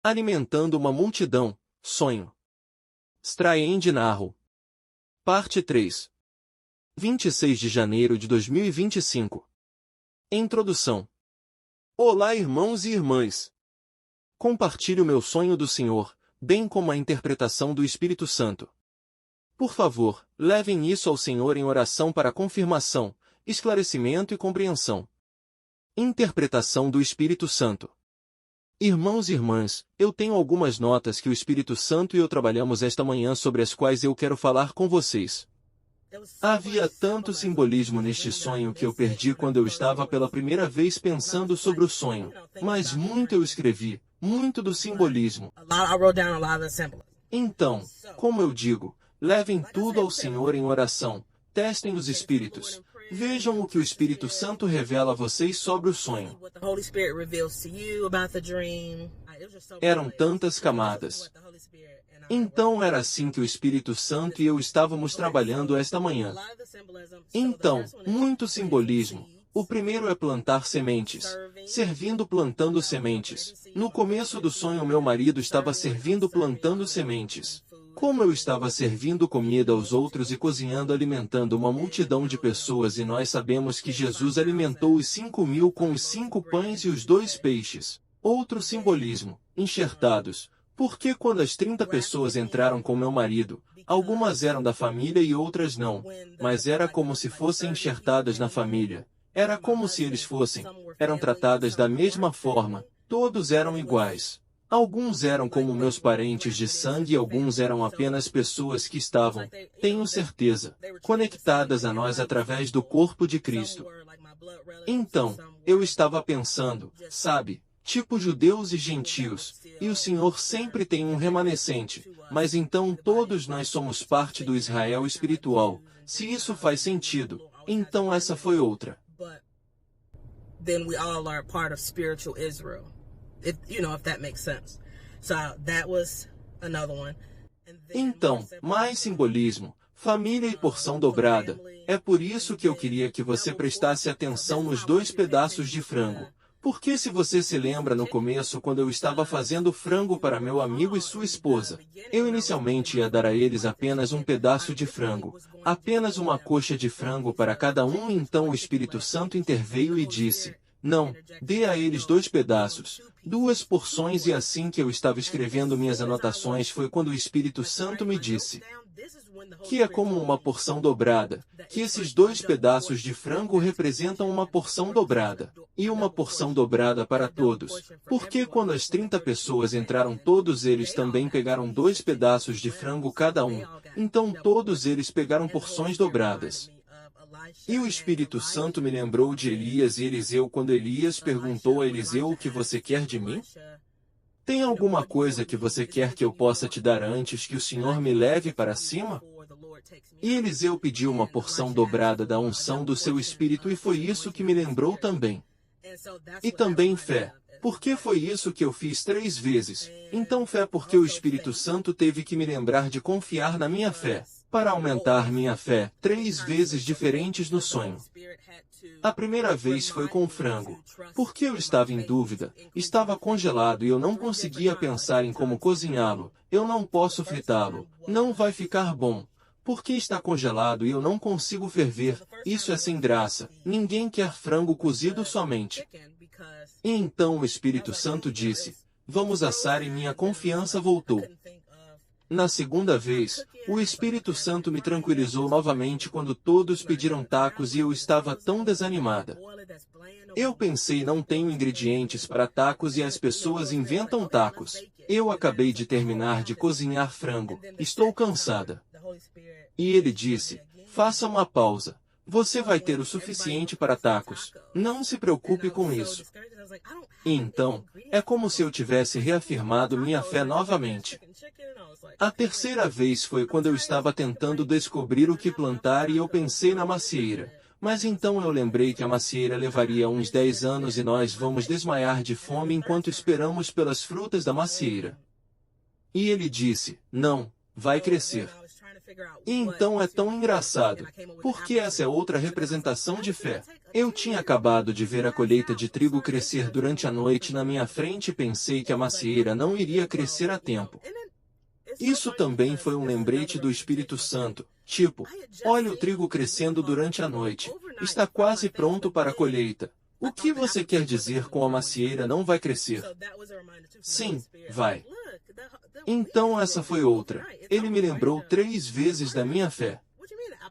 Alimentando uma multidão, sonho. Straend Narro. Parte 3. 26 de janeiro de 2025. Introdução. Olá, irmãos e irmãs. Compartilho meu sonho do Senhor, bem como a interpretação do Espírito Santo. Por favor, levem isso ao Senhor em oração para confirmação, esclarecimento e compreensão. Interpretação do Espírito Santo. Irmãos e irmãs, eu tenho algumas notas que o Espírito Santo e eu trabalhamos esta manhã sobre as quais eu quero falar com vocês. Havia tanto simbolismo neste sonho que eu perdi quando eu estava pela primeira vez pensando sobre o sonho, mas muito eu escrevi, muito do simbolismo. Então, como eu digo, levem tudo ao Senhor em oração, testem os Espíritos, vejam o que o Espírito Santo revela a vocês sobre o sonho. Eram tantas camadas. Então era assim que o Espírito Santo e eu estávamos trabalhando esta manhã. Então, muito simbolismo. O primeiro é plantar sementes. Servindo plantando sementes. No começo do sonho meu marido estava servindo plantando sementes. Como eu estava servindo comida aos outros e cozinhando alimentando uma multidão de pessoas e nós sabemos que Jesus alimentou os 5.000 com os 5 pães e os 2 peixes. Outro simbolismo, enxertados. Porque quando as 30 pessoas entraram com meu marido, algumas eram da família e outras não, mas era como se fossem enxertadas na família. Era como se eles eram tratadas da mesma forma, todos eram iguais. Alguns eram como meus parentes de sangue e alguns eram apenas pessoas que estavam, tenho certeza, conectadas a nós através do corpo de Cristo. Então, eu estava pensando, sabe, tipo judeus e gentios, e o Senhor sempre tem um remanescente, mas então todos nós somos parte do Israel espiritual. Se isso faz sentido, então essa foi outra. Then we all are part of spiritual Israel. If that makes sense. So that was another one. Então, mais simbolismo, família e porção dobrada. É por isso que eu queria que você prestasse atenção nos 2 pedaços de frango. Porque se você se lembra no começo quando eu estava fazendo frango para meu amigo e sua esposa, eu inicialmente ia dar a eles apenas um pedaço de frango, apenas uma coxa de frango para cada um e então o Espírito Santo interveio e disse, não, dê a eles 2 pedaços, 2 porções e assim que eu estava escrevendo minhas anotações foi quando o Espírito Santo me disse, que é como uma porção dobrada, que esses 2 pedaços de frango representam uma porção dobrada, e uma porção dobrada para todos, porque quando as 30 pessoas entraram todos eles também pegaram 2 pedaços de frango cada um, então todos eles pegaram porções dobradas. E o Espírito Santo me lembrou de Elias e Eliseu quando Elias perguntou a Eliseu o que você quer de mim? Tem alguma coisa que você quer que eu possa te dar antes que o Senhor me leve para cima? E Eliseu pediu uma porção dobrada da unção do seu espírito e foi isso que me lembrou também. E também fé, porque foi isso que eu fiz 3 vezes. Então fé porque o Espírito Santo teve que me lembrar de confiar na minha fé, para aumentar minha fé, 3 vezes diferentes no sonho. A primeira vez foi com frango, porque eu estava em dúvida, estava congelado e eu não conseguia pensar em como cozinhá-lo, eu não posso fritá-lo, não vai ficar bom. Porque está congelado e eu não consigo ferver, isso é sem graça, ninguém quer frango cozido somente. E então o Espírito Santo disse, vamos assar e minha confiança voltou. Na segunda vez, o Espírito Santo me tranquilizou novamente quando todos pediram tacos e eu estava tão desanimada. Eu pensei não tenho ingredientes para tacos e as pessoas inventam tacos. Eu acabei de terminar de cozinhar frango, estou cansada. E ele disse, faça uma pausa. Você vai ter o suficiente para tacos. Não se preocupe com isso. E então, é como se eu tivesse reafirmado minha fé novamente. A terceira vez foi quando eu estava tentando descobrir o que plantar e eu pensei na macieira. Mas então eu lembrei que a macieira levaria uns 10 anos e nós vamos desmaiar de fome enquanto esperamos pelas frutas da macieira. E ele disse, não, vai crescer. E então é tão engraçado, porque essa é outra representação de fé. Eu tinha acabado de ver a colheita de trigo crescer durante a noite na minha frente e pensei que a macieira não iria crescer a tempo. Isso também foi um lembrete do Espírito Santo, tipo, olha o trigo crescendo durante a noite, está quase pronto para a colheita. O que você quer dizer com a macieira não vai crescer? Sim, vai. Então essa foi outra. Ele me lembrou 3 vezes da minha fé.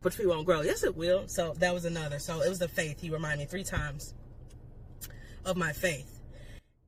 But tree won't grow. Yes, it will. So that was another. So it was the faith. He reminded me 3 times of my faith.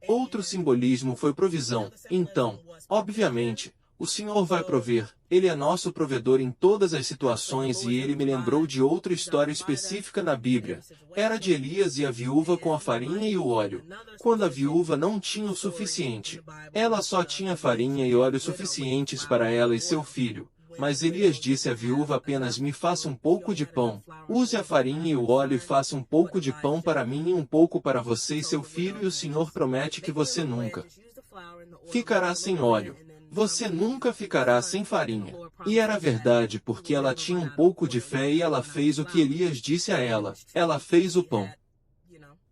Outro simbolismo foi provisão. Então, obviamente, o Senhor vai prover. Ele é nosso provedor em todas as situações e ele me lembrou de outra história específica na Bíblia. Era de Elias e a viúva com a farinha e o óleo. Quando a viúva não tinha o suficiente, ela só tinha farinha e óleo suficientes para ela e seu filho. Mas Elias disse à viúva apenas me faça um pouco de pão. Use a farinha e o óleo e faça um pouco de pão para mim e um pouco para você e seu filho e o Senhor promete que você nunca ficará sem óleo. Você nunca ficará sem farinha. E era verdade porque ela tinha um pouco de fé e ela fez o que Elias disse a ela. Ela fez o pão.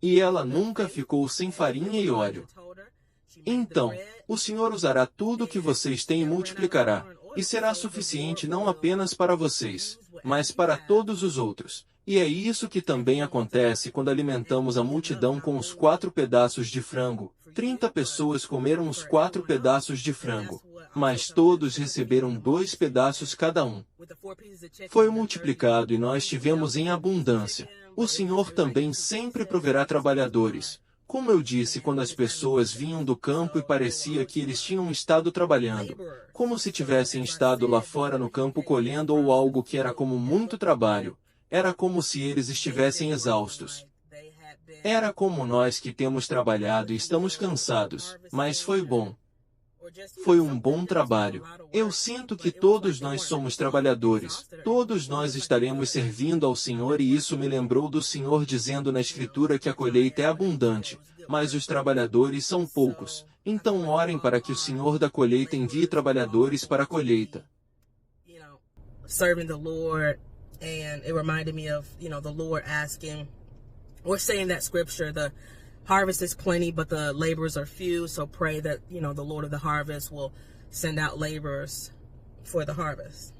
E ela nunca ficou sem farinha e óleo. Então, o Senhor usará tudo o que vocês têm e multiplicará. E será suficiente não apenas para vocês, mas para todos os outros. E é isso que também acontece quando alimentamos a multidão com os 4 pedaços de frango. 30 pessoas comeram os 4 pedaços de frango, mas todos receberam 2 pedaços cada um. Foi multiplicado e nós tivemos em abundância. O Senhor também sempre proverá trabalhadores. Como eu disse quando as pessoas vinham do campo e parecia que eles tinham estado trabalhando, como se tivessem estado lá fora no campo colhendo ou algo que era como muito trabalho, era como se eles estivessem exaustos. Era como nós que temos trabalhado e estamos cansados, mas foi bom. Foi um bom trabalho. Eu sinto que todos nós somos trabalhadores. Todos nós estaremos servindo ao Senhor e isso me lembrou do Senhor dizendo na Escritura que a colheita é abundante, mas os trabalhadores são poucos. Então orem para que o Senhor da colheita envie trabalhadores para a colheita. Serving the Lord, and it reminded me of, the Lord asking, or saying that scripture, the harvest is plenty, but the laborers are few. So pray that, the Lord of the harvest will send out laborers for the harvest.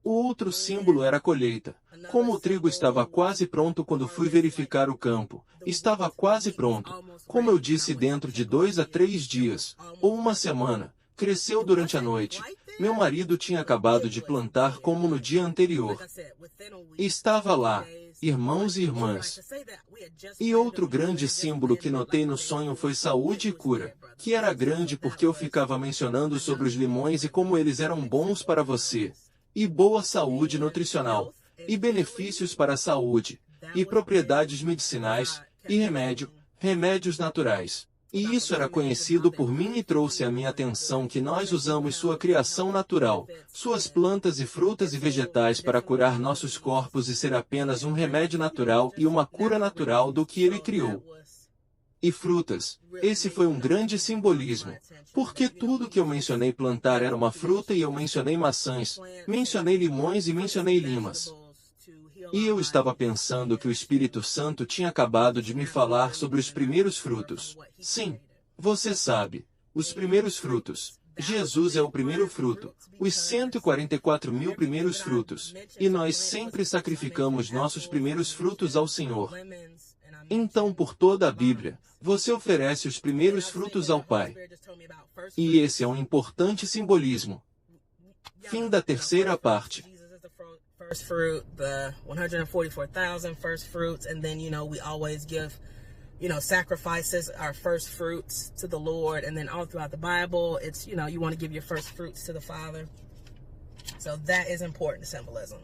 O outro símbolo era a colheita. Como o trigo estava quase pronto quando fui verificar o campo, estava quase pronto. Como eu disse, dentro de 2 a 3 dias, ou uma semana, cresceu durante a noite. Meu marido tinha acabado de plantar como no dia anterior. Estava lá, irmãos e irmãs. E outro grande símbolo que notei no sonho foi saúde e cura, que era grande porque eu ficava mencionando sobre os limões e como eles eram bons para você, e boa saúde nutricional, e benefícios para a saúde, e propriedades medicinais, e remédios naturais. E isso era conhecido por mim e trouxe à minha atenção que nós usamos sua criação natural, suas plantas e frutas e vegetais para curar nossos corpos e ser apenas um remédio natural e uma cura natural do que ele criou. E frutas, esse foi um grande simbolismo, porque tudo que eu mencionei plantar era uma fruta e eu mencionei maçãs, mencionei limões e mencionei limas. E eu estava pensando que o Espírito Santo tinha acabado de me falar sobre os primeiros frutos. Sim, você sabe, os primeiros frutos. Jesus é o primeiro fruto, os 144.000 primeiros frutos, e nós sempre sacrificamos nossos primeiros frutos ao Senhor. Então, por toda a Bíblia, você oferece os primeiros frutos ao Pai. E esse é um importante simbolismo. Fim da terceira parte. First fruit, the 144,000 first fruits, and then, we always give, sacrifices, our first fruits to the Lord, and then all throughout the Bible, it's, you want to give your first fruits to the Father. So that is important symbolism.